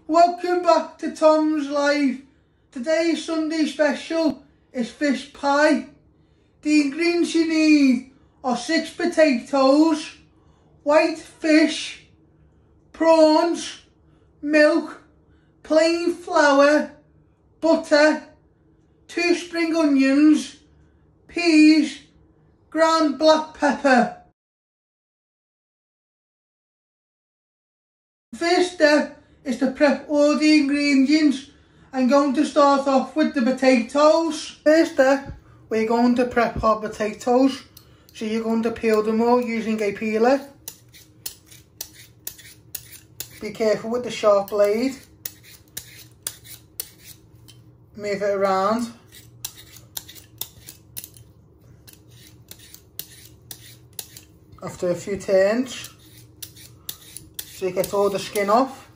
Welcome back to Tom's Live. Today's Sunday special is fish pie. The ingredients you need are 6 potatoes, white fish, prawns, milk, plain flour, butter, 2 spring onions, peas, ground black pepper. First step is to prep all the ingredients. I'm going to start off with the potatoes. First step, we're going to prep our potatoes. So you're going to peel them all using a peeler. Be careful with the sharp blade. Move it around. After a few turns, so you get all the skin off.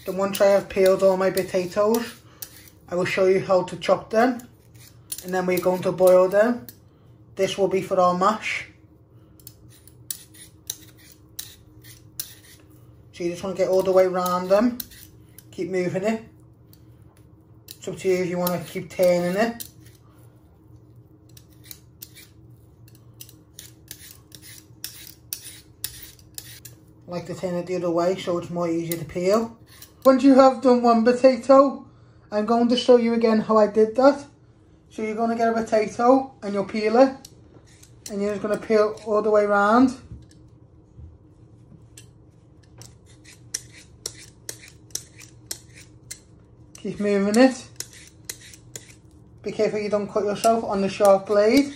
Then once I have peeled all my potatoes, I will show you how to chop them, and then we're going to boil them. This will be for our mash. So you just want to get all the way around them. Keep moving it. It's up to you if you want to keep turning it. I like to turn it the other way so it's more easier to peel. Once you have done one potato, I'm going to show you again how I did that. So you're going to get a potato and you'll peel it, and you're just going to peel all the way around. Keep moving it. Be careful you don't cut yourself on the sharp blade.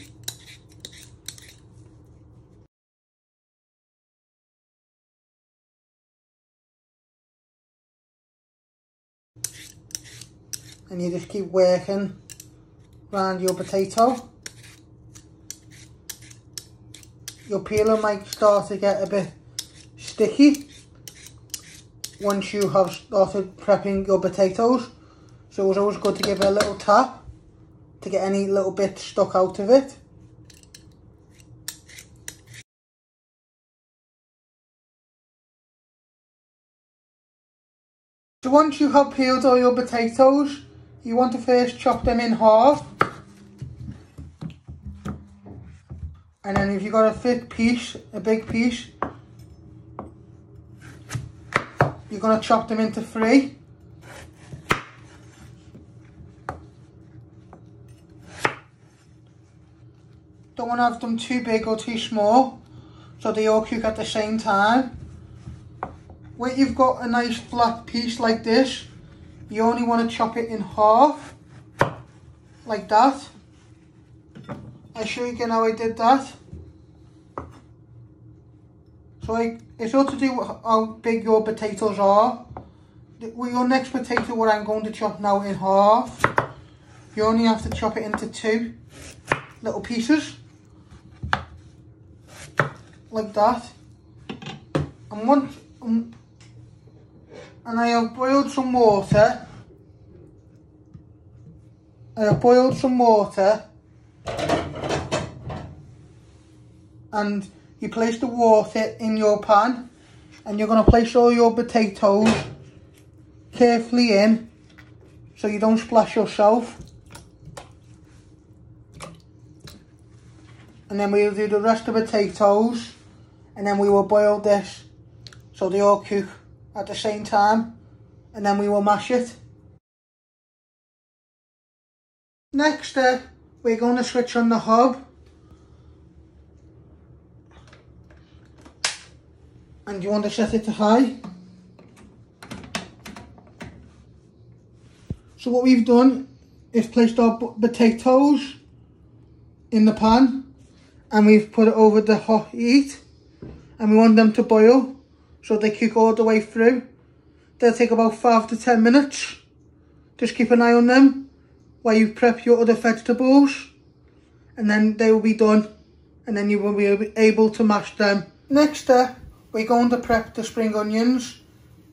And you just keep working around your potato. Your peeler might start to get a bit sticky once you have started prepping your potatoes. So it's always good to give it a little tap to get any little bit stuck out of it. So once you have peeled all your potatoes, you want to first chop them in half. And then if you've got a thick piece, a big piece, you're going to chop them into 3. Don't want to have them too big or too small, so they all cook at the same time. When you've got a nice flat piece like this, you only want to chop it in half, like that. I'll show you again how I did that. So it's all to do with how big your potatoes are. With your next potato, what I'm going to chop now in half, you only have to chop it into 2 little pieces, like that. And I have boiled some water. And you place the water in your pan, and you're going to place all your potatoes carefully in so you don't splash yourself. And then we'll do the rest of the potatoes, and then we will boil this so they all cook at the same time, and then we will mash it. Next step, we're going to switch on the hob, and you want to set it to high. So what we've done is placed our potatoes in the pan, and we've put it over the hot heat, and we want them to boil so they cook all the way through. They'll take about 5 to 10 minutes. Just keep an eye on them while you prep your other vegetables, and then they will be done, and then you will be able to mash them. Next step, we're going to prep the spring onions.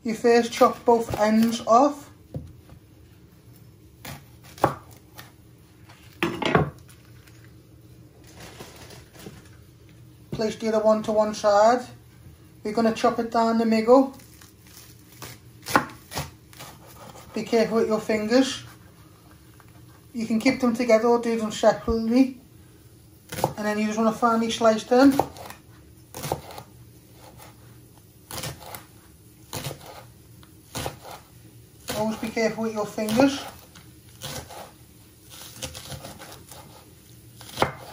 You first chop both ends off. place the other one to one side. We're going to chop it down the middle. Be careful with your fingers. You can keep them together or do them separately. And then you just want to finely slice them. Always be careful with your fingers.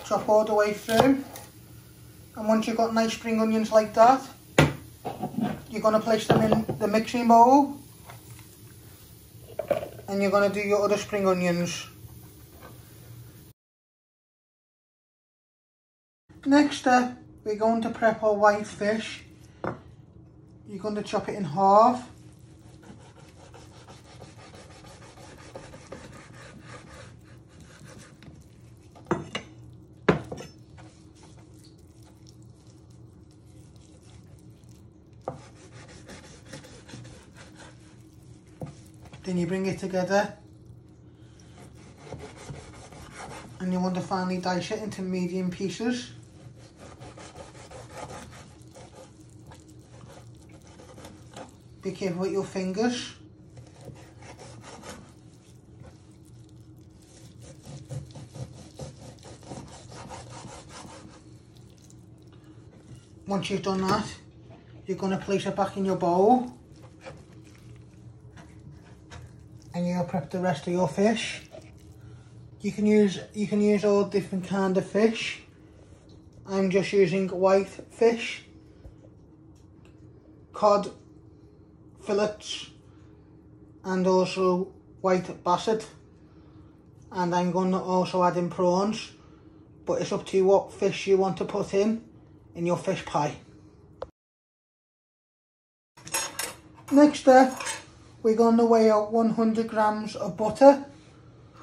Chop all the way through. And once you've got nice spring onions like that, you're going to place them in the mixing bowl. And you're going to do your other spring onions. Next step, we're going to prep our white fish. You're going to chop it in half. Then you bring it together and you want to finally dice it into medium pieces. Be careful with your fingers. Once you've done that, you're going to place it back in your bowl. And you'll prep the rest of your fish. You can use all different kind of fish. I'm just using white fish, cod fillets, and also white basset. And I'm going to also add in prawns, but it's up to you what fish you want to put in your fish pie. Next step, we're going to weigh out 100 grams of butter.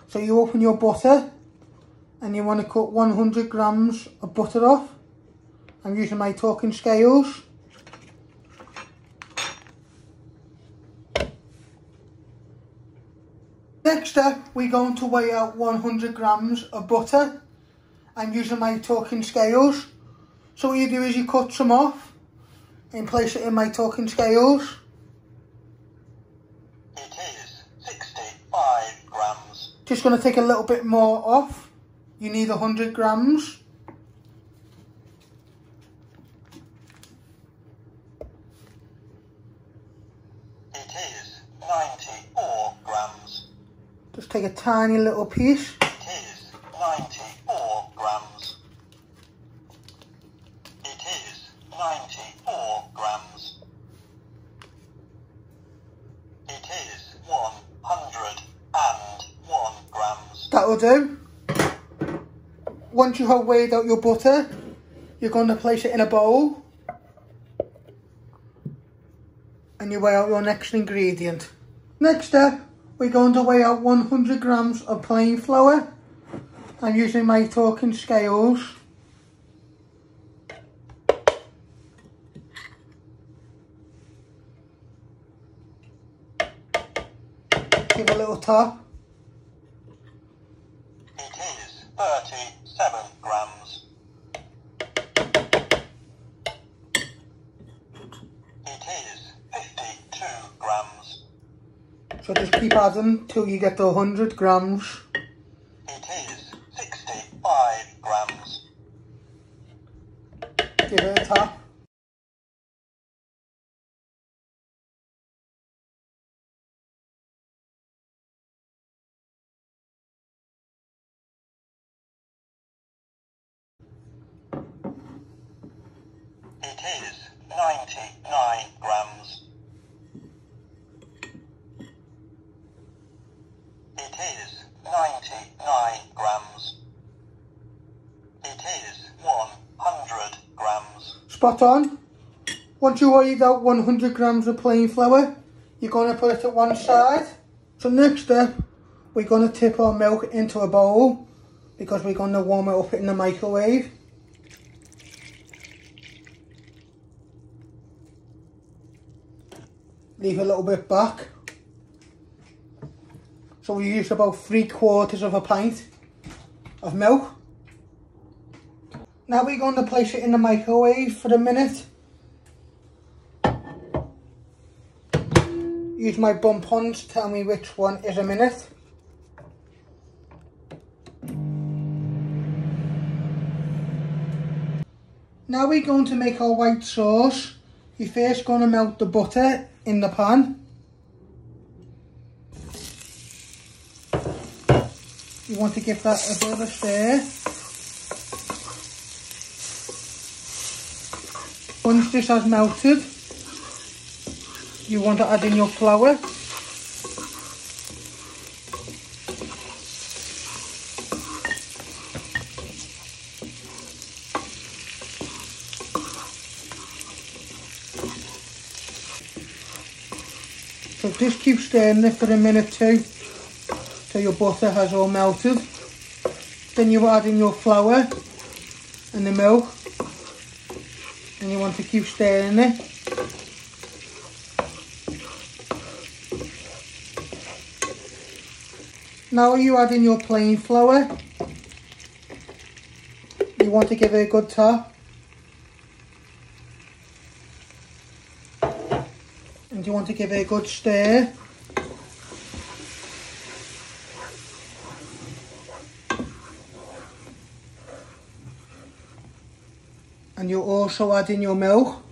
So you open your butter and you want to cut 100 grams of butter off. I'm using my talking scales. Next step, we're going to weigh out 100 grams of butter. I'm using my talking scales. So what you do is you cut some off and place it in my talking scales. Just going to take a little bit more off. You need 100 grams. It is 94 grams. Just take a tiny little piece. It is 94 grams. It is 94 grams. It is 101 grams. That'll do. Once you have weighed out your butter, you're going to place it in a bowl. And you weigh out your next ingredient. Next step, we're going to weigh out 100 grams of plain flour. I'm using my talking scales. Give a little tap. It is 37 grams. It is 52 grams. So just keep adding till you get to 100 grams. It is 65 grams. Give it a tap. It is 99 grams. It is 99 grams. It is 100 grams. Spot on. Once you weighed out 100 grams of plain flour, you're going to put it at one side. So next step, we're going to tip our milk into a bowl because we're going to warm it up in the microwave. Leave a little bit back. So we use about 3/4 of a pint of milk. Now we're going to place it in the microwave for a minute. Use my bump ons to tell me which one is a minute. Now we're going to make our white sauce. You're first going to melt the butter in the pan. You want to give that a bit of a stir. Once this has melted, you want to add in your flour. So just keep stirring it for a minute too, till your butter has all melted. Then you add in your flour and the milk, and you want to keep stirring it. Now you add in your plain flour. You want to give it a good tap. And you want to give it a good stir. And you also add in your milk.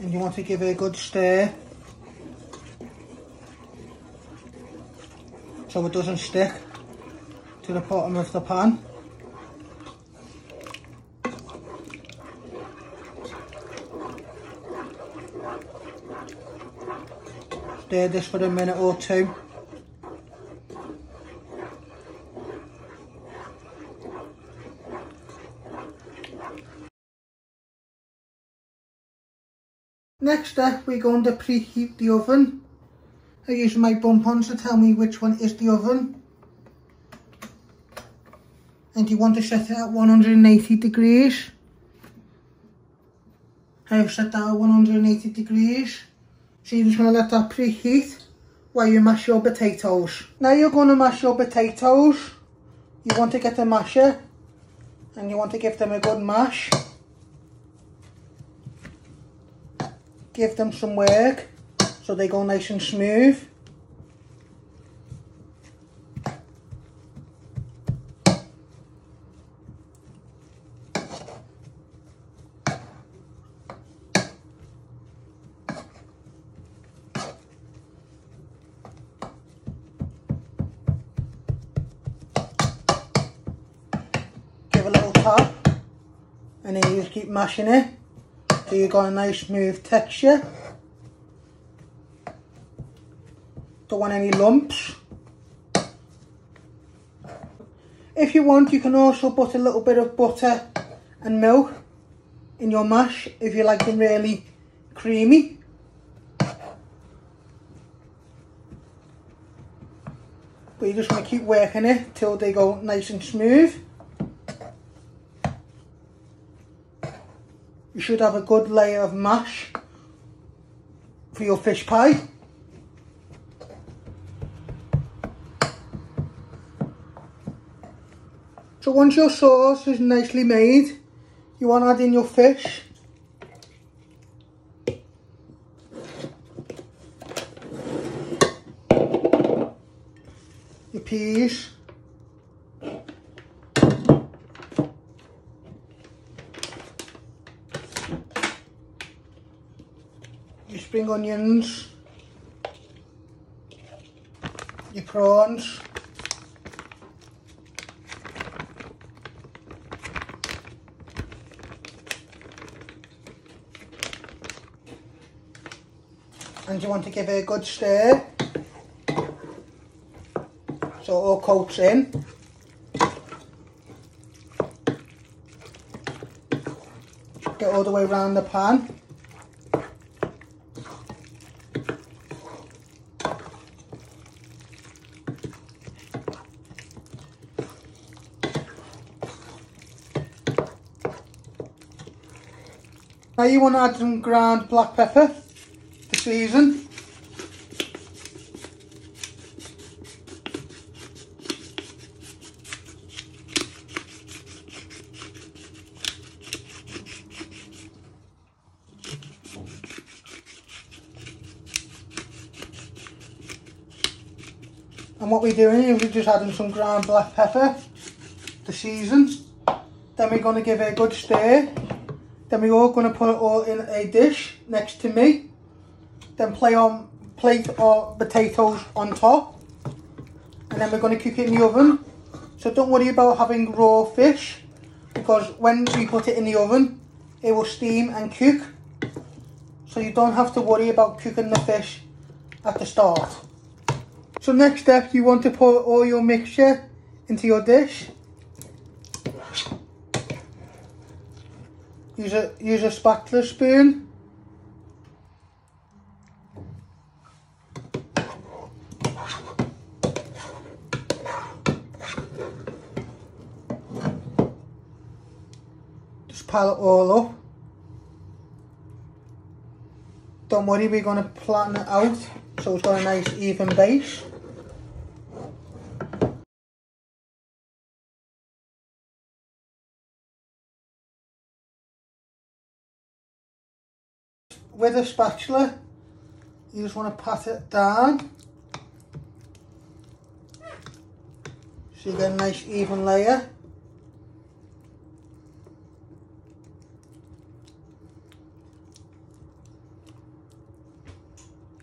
And you want to give it a good stir so it doesn't stick to the bottom of the pan. Stir this for a minute or two. Next up, we're going to preheat the oven. I use my bump ons to tell me which one is the oven. And you want to set it at 180 degrees. I've set that at 180 degrees. So you're just going to let that preheat while you mash your potatoes. Now you're going to mash your potatoes. You want to get the masher and you want to give them a good mash. Give them some work so they go nice and smooth. Give a little tap and then you just keep mashing it. So you've got a nice smooth texture. Don't want any lumps. If you want, you can also put a little bit of butter and milk in your mash if you like them really creamy. But you just want to keep working it till they go nice and smooth. You should have a good layer of mash for your fish pie. So once your sauce is nicely made, you want to add in your fish. Your peas. Your spring onions, your prawns, and you want to give it a good stir so it all coats in. Get all the way around the pan. Now you want to add some ground black pepper to season. And what we're doing is we're just adding some ground black pepper to season. Then we're going to give it a good stir. Then we're all going to put it all in a dish next to me. Then plate our potatoes on top. And then we're going to cook it in the oven. So don't worry about having raw fish, because when we put it in the oven, it will steam and cook. So you don't have to worry about cooking the fish at the start. So next step, you want to put all your mixture into your dish. Use a spatula spoon. Just pile it all up. Don't worry, we're going to flatten it out so it's got a nice even base. With a spatula, you just want to pat it down so you get a nice even layer.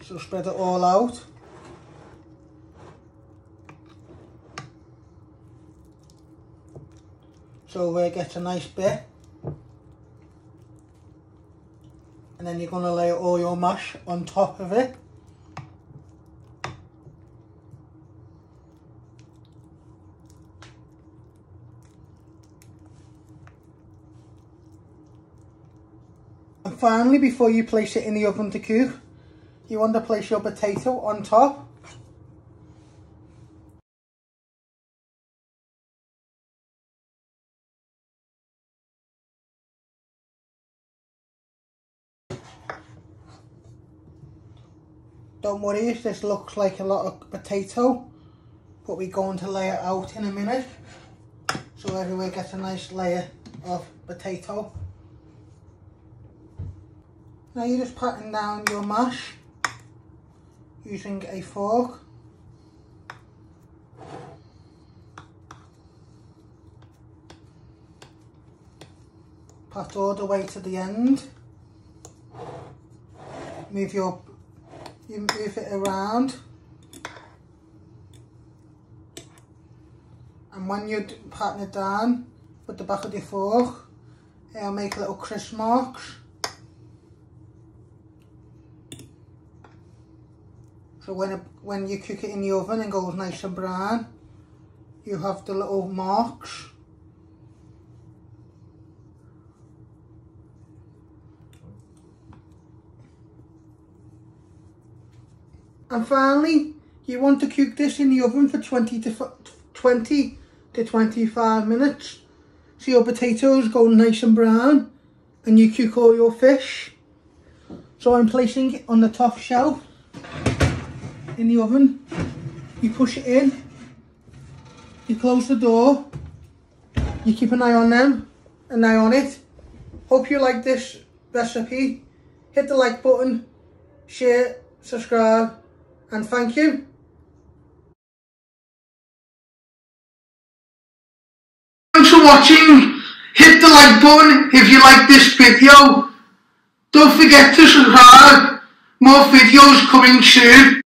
So spread it all out. So where it gets a nice bit. And then you're going to lay all your mash on top of it. And finally, before you place it in the oven to cook, you want to place your potato on top. Don't worry if this looks like a lot of potato, but we're going to lay it out in a minute, so everywhere gets a nice layer of potato. Now you're just patting down your mash using a fork. Pat all the way to the end. You move it around, and when you're patting it down with the back of your fork, it'll make little crisp marks. So when you cook it in the oven and goes nice and brown, you have the little marks. And finally, you want to cook this in the oven for 20 to 25 minutes. So your potatoes go nice and brown and you cook all your fish. So I'm placing it on the top shelf in the oven. You push it in, you close the door, you keep an eye on them, an eye on it. Hope you like this recipe. Hit the like button, share, subscribe, and thank you. Thanks for watching. Hit the like button if you like this video. Don't forget to subscribe. More videos coming soon.